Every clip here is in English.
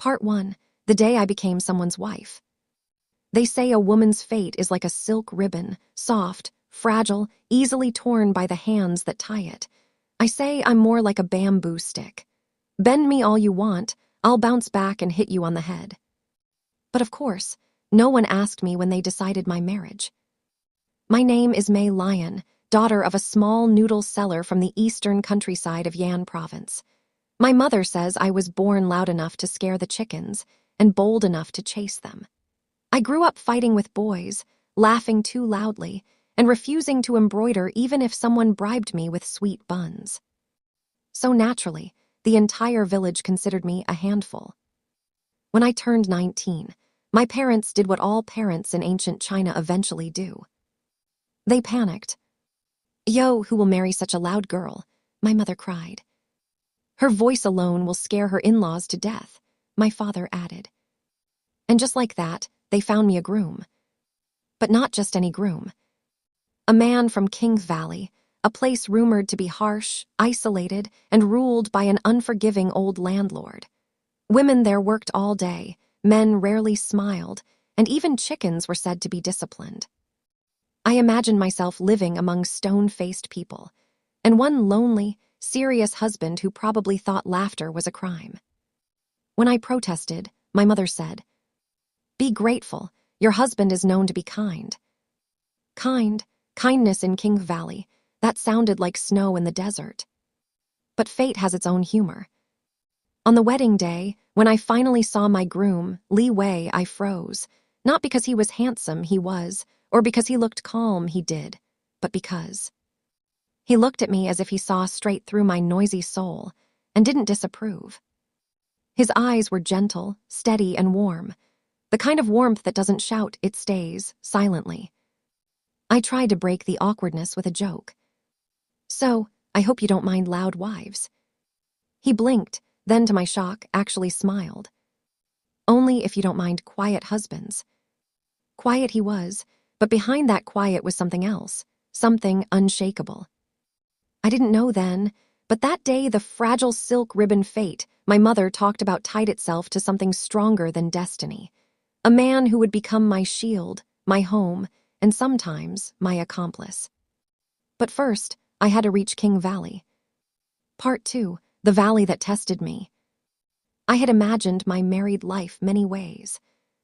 Part 1. The day I became someone's wife. They say a woman's fate is like a silk ribbon, soft, fragile, easily torn by the hands that tie it. I say I'm more like a bamboo stick. Bend me all you want, I'll bounce back and hit you on the head. But of course, no one asked me when they decided my marriage. My name is May Lion, daughter of a small noodle seller from the eastern countryside of Yan province. My mother says I was born loud enough to scare the chickens and bold enough to chase them. I grew up fighting with boys, laughing too loudly, and refusing to embroider even if someone bribed me with sweet buns. So naturally, the entire village considered me a handful. When I turned 19, my parents did what all parents in ancient China eventually do. They panicked. "Yo, who will marry such a loud girl?" my mother cried. "Her voice alone will scare her in-laws to death," my father added. And just like that, they found me a groom. But not just any groom. A man from King Valley, a place rumored to be harsh, isolated, and ruled by an unforgiving old landlord. Women there worked all day, men rarely smiled, and even chickens were said to be disciplined. I imagined myself living among stone-faced people, and one lonely, serious husband who probably thought laughter was a crime. When I protested, my mother said, "Be grateful, your husband is known to be kind." Kindness in King Valley, that sounded like snow in the desert. But fate has its own humor. On the wedding day, when I finally saw my groom, Li Wei, I froze. Not because he was handsome, he was, or because he looked calm, he did, but because he looked at me as if he saw straight through my noisy soul and didn't disapprove. His eyes were gentle, steady, and warm, the kind of warmth that doesn't shout, it stays, silently. I tried to break the awkwardness with a joke. "So, I hope you don't mind loud wives." He blinked, then to my shock, actually smiled. "Only if you don't mind quiet husbands." Quiet he was, but behind that quiet was something else, something unshakable. I didn't know then, but that day the fragile silk ribbon fate my mother talked about tied itself to something stronger than destiny. A man who would become my shield, my home, and sometimes my accomplice. But first, I had to reach King Valley. Part 2, the valley that tested me. I had imagined my married life many ways.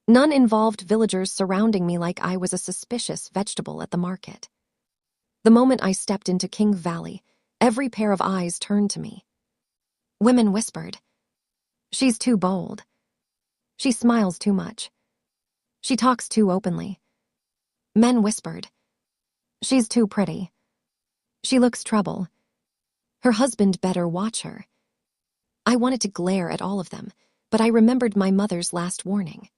None involved villagers surrounding me like I was a suspicious vegetable at the market. The moment I stepped into King Valley, every pair of eyes turned to me. Women whispered, "She's too bold. She smiles too much. She talks too openly." Men whispered, "She's too pretty. She looks trouble. Her husband better watch her." I wanted to glare at all of them, but I remembered my mother's last warning.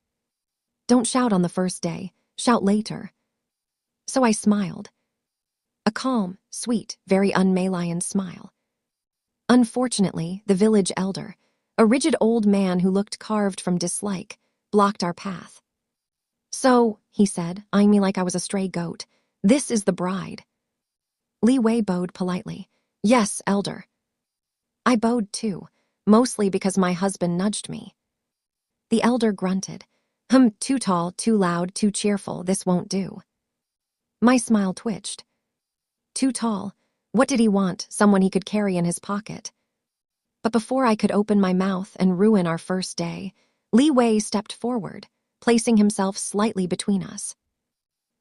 "Don't shout on the first day, shout later." So I smiled. A calm, sweet, very un-Malayan smile. Unfortunately, the village elder, a rigid old man who looked carved from dislike, blocked our path. "So," he said, eyeing me like I was a stray goat, "this is the bride." Li Wei bowed politely. "Yes, elder." I bowed too, mostly because my husband nudged me. The elder grunted. Too tall, too loud, too cheerful, this won't do." My smile twitched. Too tall. What did he want, someone he could carry in his pocket? But before I could open my mouth and ruin our first day, Li Wei stepped forward, placing himself slightly between us.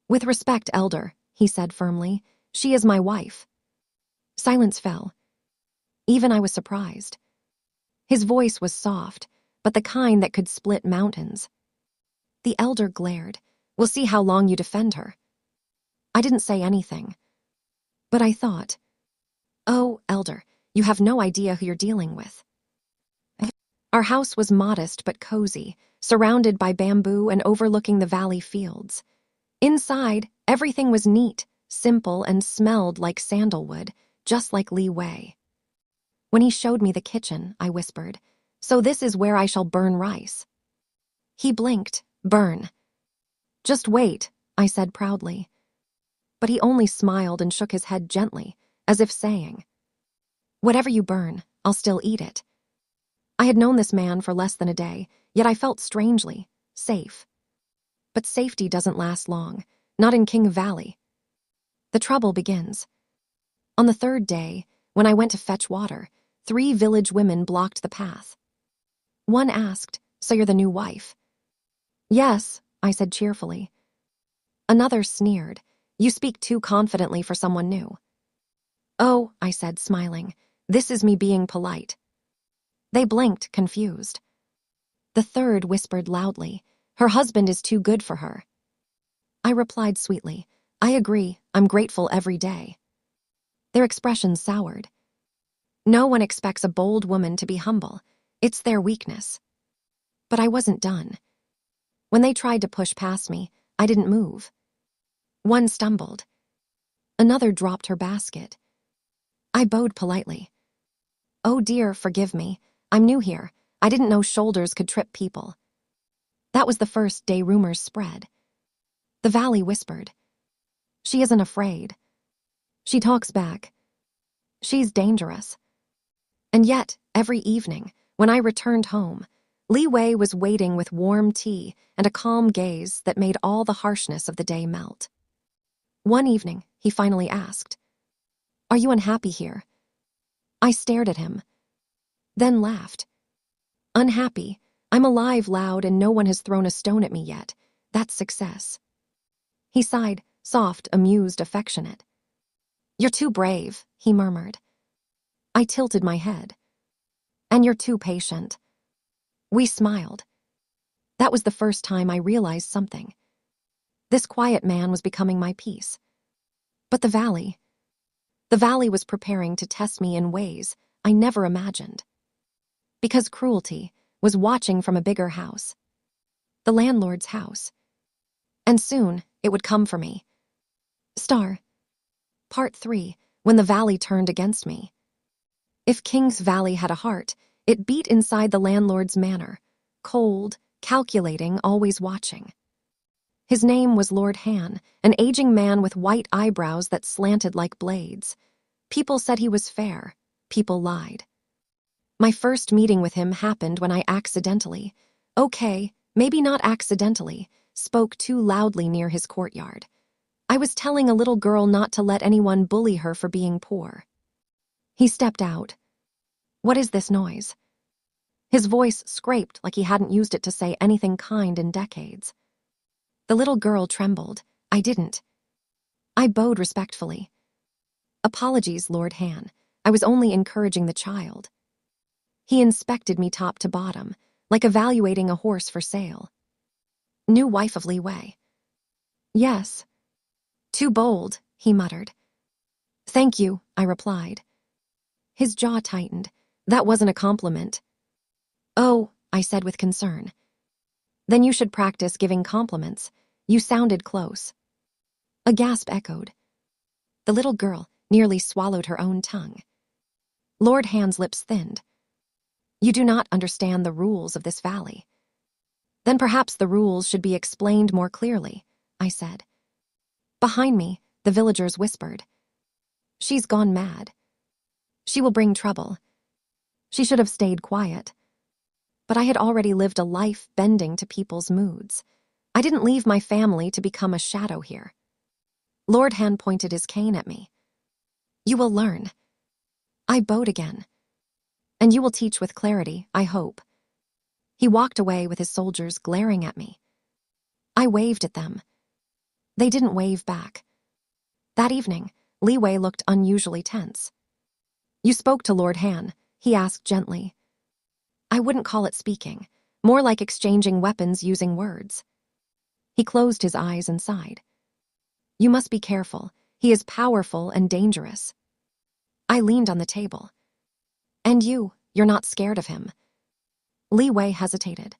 "With respect, elder," he said firmly, "she is my wife." Silence fell. Even I was surprised. His voice was soft, but the kind that could split mountains. The elder glared. "We'll see how long you defend her." I didn't say anything. But I thought, "Oh, elder, you have no idea who you're dealing with." Our house was modest but cozy, surrounded by bamboo and overlooking the valley fields. Inside, everything was neat, simple, and smelled like sandalwood, just like Li Wei. When he showed me the kitchen, I whispered, "So this is where I shall burn rice." He blinked. "Burn." "Just wait," I said proudly. But he only smiled and shook his head gently, as if saying, "Whatever you burn, I'll still eat it." I had known this man for less than a day, yet I felt strangely safe. But safety doesn't last long, not in King Valley. The trouble begins. On the third day, when I went to fetch water, 3 village women blocked the path. One asked, "So you're the new wife?" "Yes," I said cheerfully. Another sneered, "You speak too confidently for someone new." "Oh," I said, smiling, "this is me being polite." They blinked, confused. The third whispered loudly, "Her husband is too good for her." I replied sweetly, "I agree, I'm grateful every day." Their expressions soured. No one expects a bold woman to be humble. It's their weakness. But I wasn't done. When they tried to push past me, I didn't move. One stumbled. Another dropped her basket. I bowed politely. "Oh dear, forgive me. I'm new here. I didn't know shoulders could trip people." That was the first day rumors spread. The valley whispered, "She isn't afraid. She talks back. She's dangerous." And yet, every evening, when I returned home, Li Wei was waiting with warm tea and a calm gaze that made all the harshness of the day melt. One evening, he finally asked, "Are you unhappy here?" I stared at him, then laughed. "Unhappy? I'm alive, loud, and no one has thrown a stone at me yet. That's success." He sighed, soft, amused, affectionate. "You're too brave," he murmured. I tilted my head. "And you're too patient." We smiled. That was the first time I realized something. This quiet man was becoming my peace. But the valley was preparing to test me in ways I never imagined. Because cruelty was watching from a bigger house, the landlord's house. And soon it would come for me. Part 3, when the valley turned against me. If King's Valley had a heart, it beat inside the landlord's manor, cold, calculating, always watching. His name was Lord Han, an aging man with white eyebrows that slanted like blades. People said he was fair. People lied. My first meeting with him happened when I accidentally, okay, maybe not accidentally, spoke too loudly near his courtyard. I was telling a little girl not to let anyone bully her for being poor. He stepped out. "What is this noise?" His voice scraped like he hadn't used it to say anything kind in decades. The little girl trembled. I didn't. I bowed respectfully. "Apologies, Lord Han. I was only encouraging the child." He inspected me top to bottom, like evaluating a horse for sale. "New wife of Li Wei?" "Yes." "Too bold," he muttered. "Thank you," I replied. His jaw tightened. That wasn't a compliment. "Oh," I said with concern. "Then you should practice giving compliments. You sounded close." A gasp echoed. The little girl nearly swallowed her own tongue. Lord Han's lips thinned. "You do not understand the rules of this valley." "Then perhaps the rules should be explained more clearly," I said. Behind me, the villagers whispered, "She's gone mad. She will bring trouble. She should have stayed quiet." But I had already lived a life bending to people's moods. I didn't leave my family to become a shadow here. Lord Han pointed his cane at me. "You will learn." I bowed again. "And you will teach with clarity, I hope." He walked away with his soldiers glaring at me. I waved at them. They didn't wave back. That evening, Li Wei looked unusually tense. "You spoke to Lord Han?" he asked gently. I wouldn't call it speaking, more like exchanging weapons using words. He closed his eyes and sighed. "You must be careful. He is powerful and dangerous." I leaned on the table. "And you're not scared of him?" Li Wei hesitated.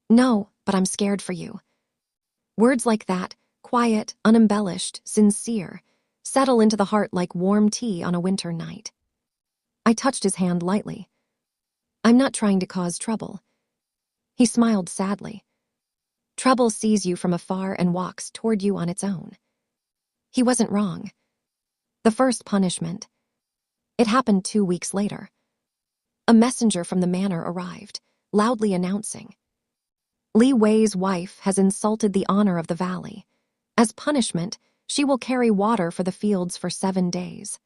"No, but I'm scared for you." Words like that, quiet, unembellished, sincere, settle into the heart like warm tea on a winter night. I touched his hand lightly. "I'm not trying to cause trouble." He smiled sadly. "Trouble sees you from afar and walks toward you on its own." He wasn't wrong. The first punishment. It happened 2 weeks later. A messenger from the manor arrived, loudly announcing, Li Wei's wife has insulted the honor of the valley. As punishment, she will carry water for the fields for 7 days.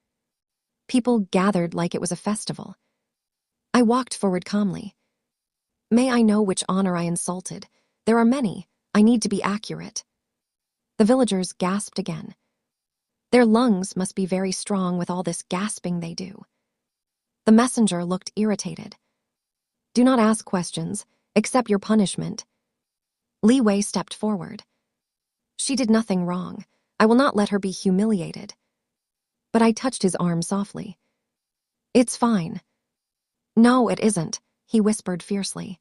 People gathered like it was a festival. I walked forward calmly. May I know which honor I insulted? There are many. I need to be accurate. The villagers gasped again. Their lungs must be very strong with all this gasping they do. The messenger looked irritated. Do not ask questions. Accept your punishment. Li Wei stepped forward. She did nothing wrong. I will not let her be humiliated. But I touched his arm softly. It's fine. No, it isn't, he whispered fiercely.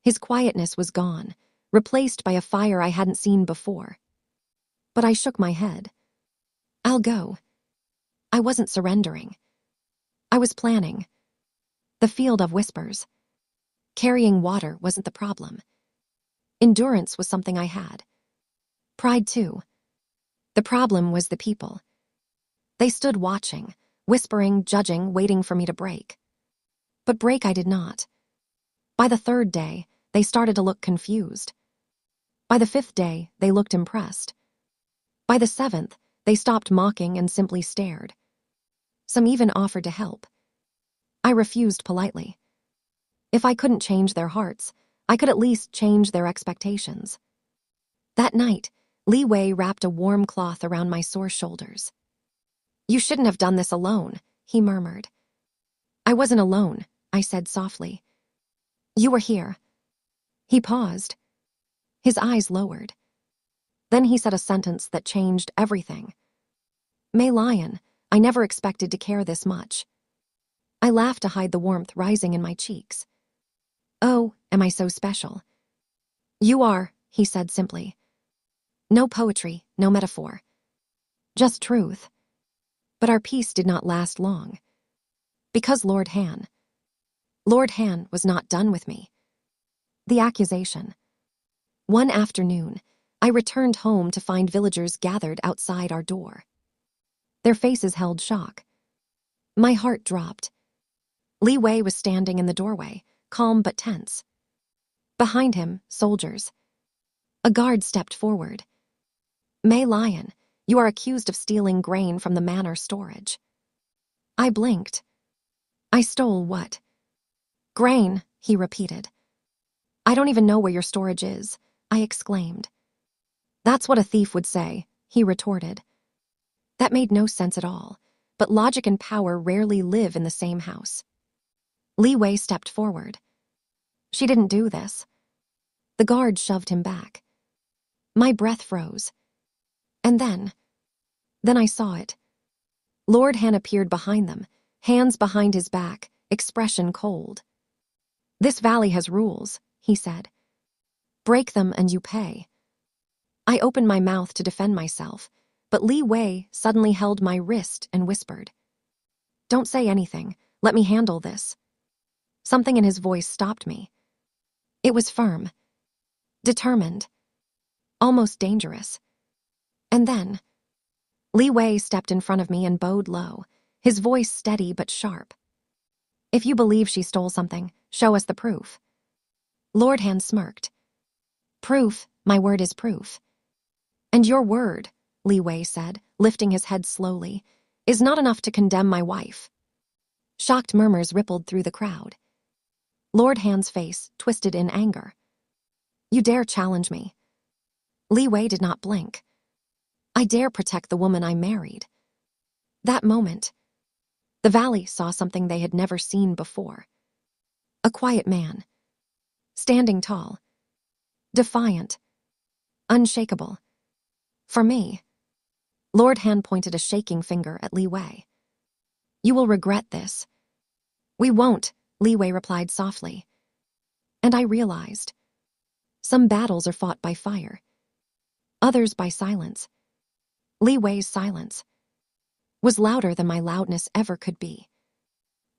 His quietness was gone, replaced by a fire I hadn't seen before. But I shook my head. I'll go. I wasn't surrendering. I was planning. The field of whispers. Carrying water wasn't the problem. Endurance was something I had. Pride too. The problem was the people. They stood watching, whispering, judging, waiting for me to break. But break I did not. By the 3rd day, they started to look confused. By the 5th day, they looked impressed. By the 7th, they stopped mocking and simply stared. Some even offered to help. I refused politely. If I couldn't change their hearts, I could at least change their expectations. That night, Li Wei wrapped a warm cloth around my sore shoulders. You shouldn't have done this alone, he murmured. I wasn't alone, I said softly. You were here. He paused. His eyes lowered. Then he said a sentence that changed everything. May Lion, I never expected to care this much. I laughed to hide the warmth rising in my cheeks. Oh, am I so special? You are, he said simply. No poetry, no metaphor. Just truth. But our peace did not last long. Because Lord Han was not done with me. The accusation. One afternoon, I returned home to find villagers gathered outside our door. Their faces held shock. My heart dropped. Li Wei was standing in the doorway, calm but tense. Behind him, soldiers. A guard stepped forward. May Lion, you are accused of stealing grain from the manor storage. I blinked. I stole what? Grain, he repeated. I don't even know where your storage is, I exclaimed. That's what a thief would say, he retorted. That made no sense at all, but logic and power rarely live in the same house. Li Wei stepped forward. She didn't do this. The guard shoved him back. My breath froze. And then I saw it. Lord Han appeared behind them, hands behind his back, expression cold. This valley has rules, he said. Break them and you pay. I opened my mouth to defend myself, but Li Wei suddenly held my wrist and whispered, Don't say anything, let me handle this. Something in his voice stopped me. It was firm, determined, almost dangerous. And then Li Wei stepped in front of me and bowed low, his voice steady but sharp. If you believe she stole something, show us the proof. Lord Han smirked. Proof, my word is proof. And your word, Li Wei said, lifting his head slowly, is not enough to condemn my wife. Shocked murmurs rippled through the crowd. Lord Han's face twisted in anger. You dare challenge me? Li Wei did not blink. I dare protect the woman I married. That moment, the valley saw something they had never seen before. A quiet man, standing tall, defiant, unshakable. For me, Lord Han pointed a shaking finger at Li Wei. You will regret this. We won't, Li Wei replied softly. And I realized, some battles are fought by fire, others by silence. Li Wei's silence was louder than my loudness ever could be.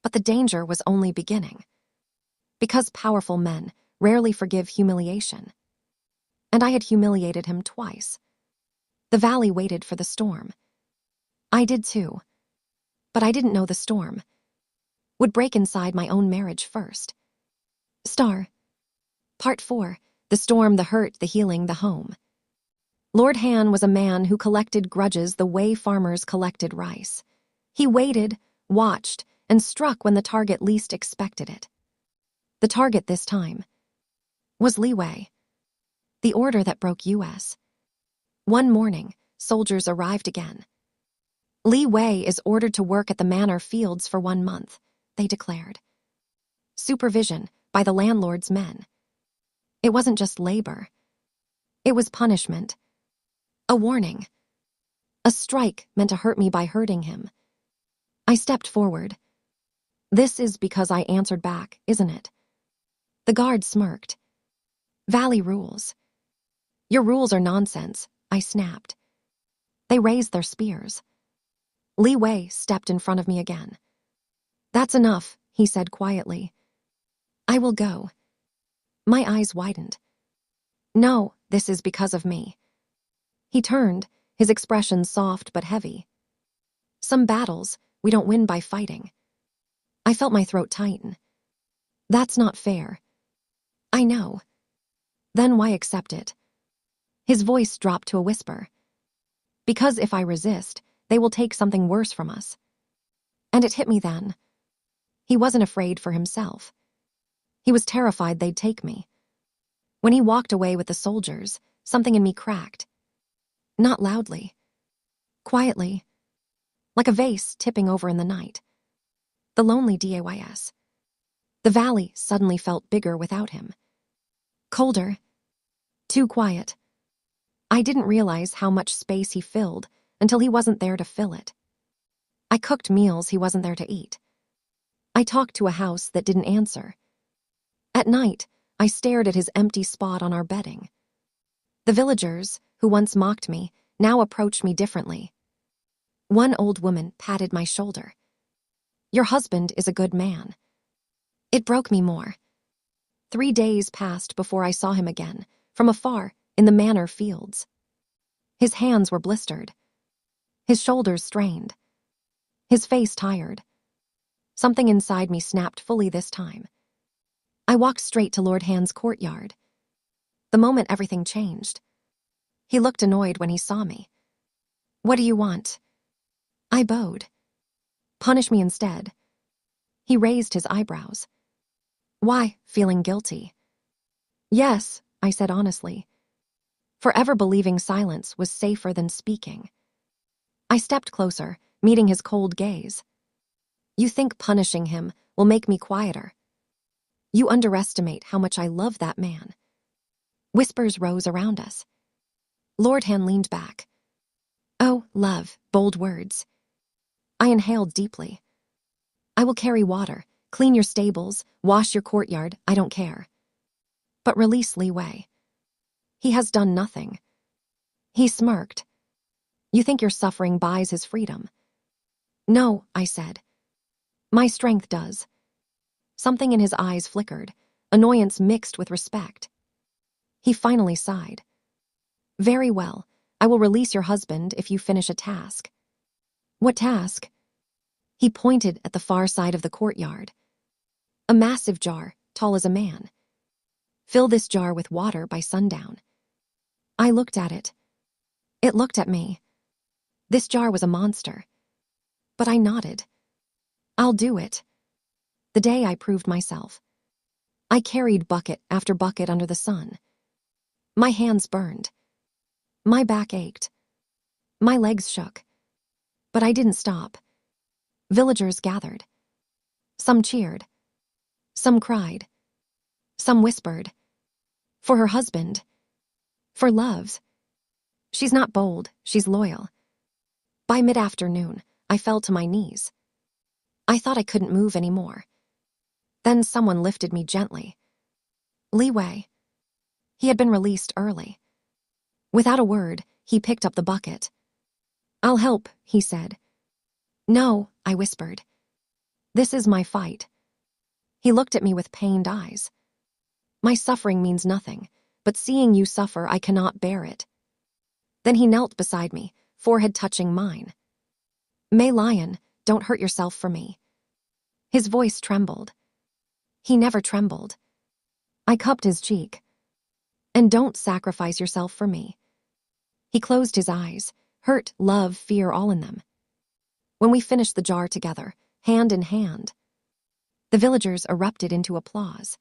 But the danger was only beginning. Because powerful men rarely forgive humiliation. And I had humiliated him twice. The valley waited for the storm. I did too. But I didn't know the storm. would break inside my own marriage first. Star. Part 4. The storm, the hurt, the healing, the home. Lord Han was a man who collected grudges the way farmers collected rice. He waited, watched, and struck when the target least expected it. The target this time was Li Wei, the order that broke U.S. One morning, soldiers arrived again. Li Wei is ordered to work at the manor fields for 1 month, they declared. Supervision by the landlord's men. It wasn't just labor. It was punishment. A warning. A strike meant to hurt me by hurting him. I stepped forward. This is because I answered back, isn't it? The guard smirked. Valley rules. Your rules are nonsense, I snapped. They raised their spears. Li Wei stepped in front of me again. That's enough, he said quietly. I will go. My eyes widened. No, this is because of me. He turned, his expression soft but heavy. Some battles, we don't win by fighting. I felt my throat tighten. That's not fair. I know. Then why accept it? His voice dropped to a whisper. Because if I resist, they will take something worse from us. And it hit me then. He wasn't afraid for himself. He was terrified they'd take me. When he walked away with the soldiers, something in me cracked. Not loudly. Quietly. Like a vase tipping over in the night. The lonely days. The valley suddenly felt bigger without him. Colder. Too quiet. I didn't realize how much space he filled until he wasn't there to fill it. I cooked meals he wasn't there to eat. I talked to a house that didn't answer. At night, I stared at his empty spot on our bedding. The villagers, who once mocked me, now approached me differently. One old woman patted my shoulder. Your husband is a good man. It broke me more. 3 days passed before I saw him again, from afar, in the manor fields. His hands were blistered. His shoulders strained. His face tired. Something inside me snapped fully this time. I walked straight to Lord Han's courtyard. The moment everything changed. He looked annoyed when he saw me. What do you want? I bowed. Punish me instead. He raised his eyebrows. Why, feeling guilty? Yes, I said honestly. Forever believing silence was safer than speaking. I stepped closer, meeting his cold gaze. You think punishing him will make me quieter. You underestimate how much I love that man. Whispers rose around us. Lord Han leaned back. Oh, love, bold words. I inhaled deeply. I will carry water, clean your stables, wash your courtyard, I don't care. But release Li Wei. He has done nothing. He smirked. You think your suffering buys his freedom? No, I said. My strength does. Something in his eyes flickered, annoyance mixed with respect. He finally sighed. Very well, I will release your husband if you finish a task. What task? He pointed at the far side of the courtyard. A massive jar, tall as a man. Fill this jar with water by sundown. I looked at it. It looked at me. This jar was a monster. But I nodded. I'll do it. The day I proved myself. I carried bucket after bucket under the sun. My hands burned. My back ached. My legs shook. But I didn't stop. Villagers gathered. Some cheered. Some cried. Some whispered. For her husband. For loves. She's not bold, she's loyal. By mid-afternoon, I fell to my knees. I thought I couldn't move anymore. Then someone lifted me gently. Li Wei. He had been released early. Without a word, he picked up the bucket. I'll help, he said. No, I whispered. This is my fight. He looked at me with pained eyes. My suffering means nothing, but seeing you suffer, I cannot bear it. Then he knelt beside me, forehead touching mine. May Lion, don't hurt yourself for me. His voice trembled. He never trembled. I cupped his cheek. And don't sacrifice yourself for me. He closed his eyes, hurt, love, fear all in them. When we finished the jar together, hand in hand, the villagers erupted into applause.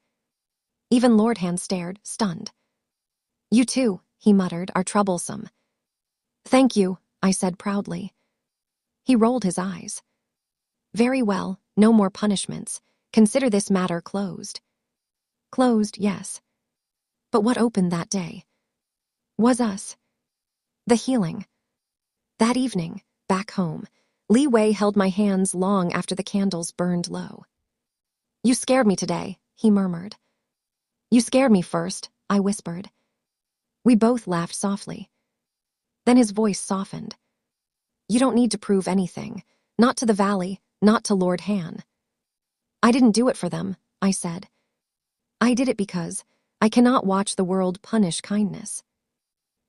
Even Lord Han stared, stunned. You too, he muttered, are troublesome. Thank you, I said proudly. He rolled his eyes. Very well, no more punishments. Consider this matter closed. Closed, yes. But what opened that day was us. The healing. That evening, back home, Li Wei held my hands long after the candles burned low. You scared me today, he murmured. You scared me first, I whispered. We both laughed softly. Then his voice softened. You don't need to prove anything, not to the valley, not to Lord Han. I didn't do it for them, I said. I did it because I cannot watch the world punish kindness.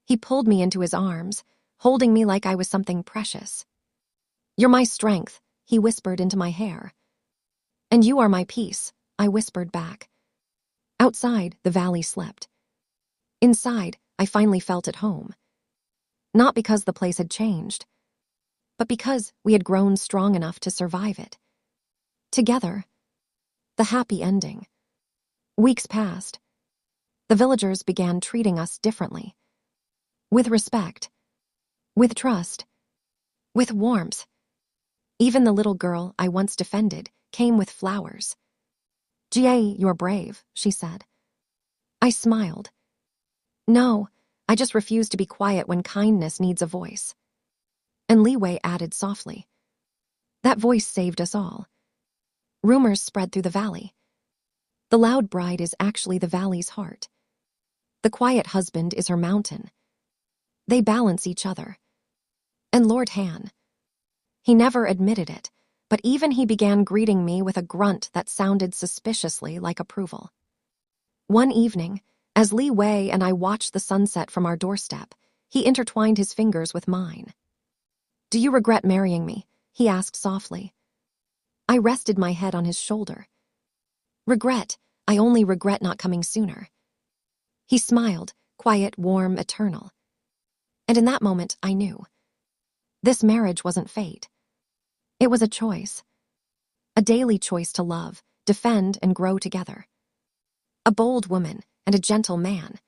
He pulled me into his arms, holding me like I was something precious. You're my strength, he whispered into my hair. And you are my peace, I whispered back. Outside, the valley slept. Inside, I finally felt at home. Not because the place had changed, but because we had grown strong enough to survive it. Together. The happy ending. Weeks passed. The villagers began treating us differently. With respect. With trust. With warmth. Even the little girl I once defended came with flowers. Jade, you're brave, she said. I smiled. No, I just refuse to be quiet when kindness needs a voice. And Li Wei added softly. That voice saved us all. Rumors spread through the valley. The loud bride is actually the valley's heart. The quiet husband is her mountain. They balance each other. And Lord Han. He never admitted it, but even he began greeting me with a grunt that sounded suspiciously like approval. One evening, as Li Wei and I watched the sunset from our doorstep, he intertwined his fingers with mine. Do you regret marrying me? He asked softly. I rested my head on his shoulder. Regret, I only regret not coming sooner. He smiled, quiet, warm, eternal. And in that moment, I knew. This marriage wasn't fate. It was a choice. A daily choice to love, defend, and grow together. A bold woman and a gentle man.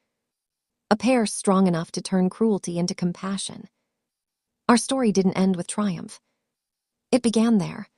A pair strong enough to turn cruelty into compassion. Our story didn't end with triumph. It began there,